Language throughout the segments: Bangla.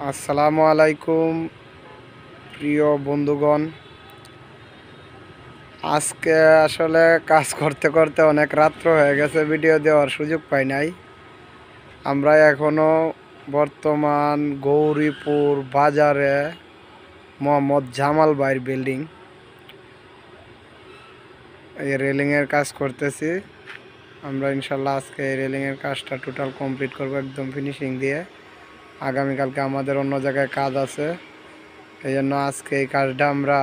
আসসালামু আলাইকুম প্রিয় বন্ধুগণ। আজকে আসলে কাজ করতে করতে অনেক রাত্র হয়ে গেছে, ভিডিও দেওয়ার সুযোগ পাই নাই। আমরা এখনও বর্তমান গৌরীপুর বাজারে মোহাম্মদ জামাল ভাইয়ের বিল্ডিং এই রেলিংয়ের কাজ করতেছি। আমরা ইনশাল্লাহ আজকে এই রেলিংয়ের কাজটা টোটাল কমপ্লিট করব একদম ফিনিশিং দিয়ে। আগামীকালকে আমাদের অন্য জায়গায় কাজ আছে, এই জন্য আজকে এই কাজটা আমরা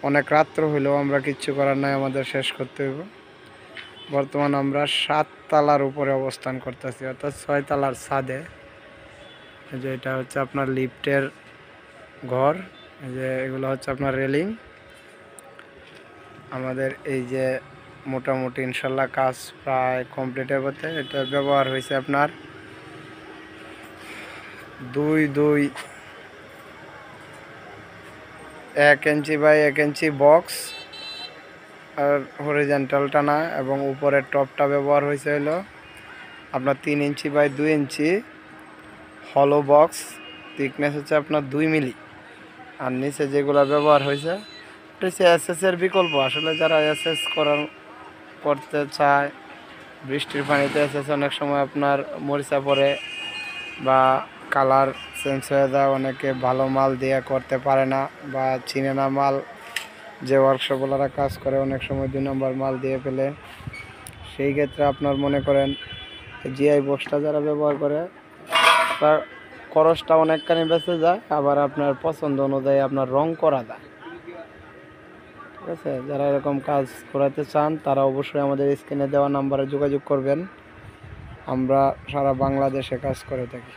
অনেক রাত্র হইলেও আমরা কিচ্ছু করার নাই, আমাদের শেষ করতে হইব। বর্তমান আমরা 7 তলার উপরে অবস্থান করতেছি, অর্থাৎ 6 তলার ছাদে। যে এটা হচ্ছে আপনার লিফটের ঘর, যে এগুলো হচ্ছে আপনার রেলিং। আমাদের এই যে মোটামুটি ইনশাল্লাহ কাজ প্রায় কমপ্লিটের পথে। এটা ব্যবহার হয়েছে আপনার 1 ইঞ্চি বাই 1 ইঞ্চি বক্স আর হরিজেন্টাল টানা, এবং উপরের টপটা ব্যবহার হয়েছে হলো আপনার 3 ইঞ্চি বাই 2 ইঞ্চি হলো বক্স। থিকনেস হচ্ছে আপনার 2 মিলি। আর নিচে যেগুলো ব্যবহার হয়েছে এটা হচ্ছে এসএসের বিকল্প। আসলে যারা এসএস করতে চায়, বৃষ্টির পানিতে এসএস অনেক সময় আপনার মরিচা পড়ে বা কালার চেঞ্জ হয়ে যায়, অনেকে ভালো মাল দিয়ে করতে পারে না বা চিনে না মাল। যে ওয়ার্কশপওয়ালারা কাজ করে অনেক সময় 2 নম্বর মাল দিয়ে ফেলে। সেই ক্ষেত্রে আপনার মনে করেন জিআই বক্সটা যারা ব্যবহার করে তার খরচটা অনেকখানি বেঁচে যায়, আবার আপনার পছন্দ অনুযায়ী আপনার রং করা যায়। ঠিক আছে, যারা এরকম কাজ করাতে চান তারা অবশ্যই আমাদের স্ক্রিনে দেওয়া নাম্বারে যোগাযোগ করবেন। আমরা সারা বাংলাদেশে কাজ করে থাকি।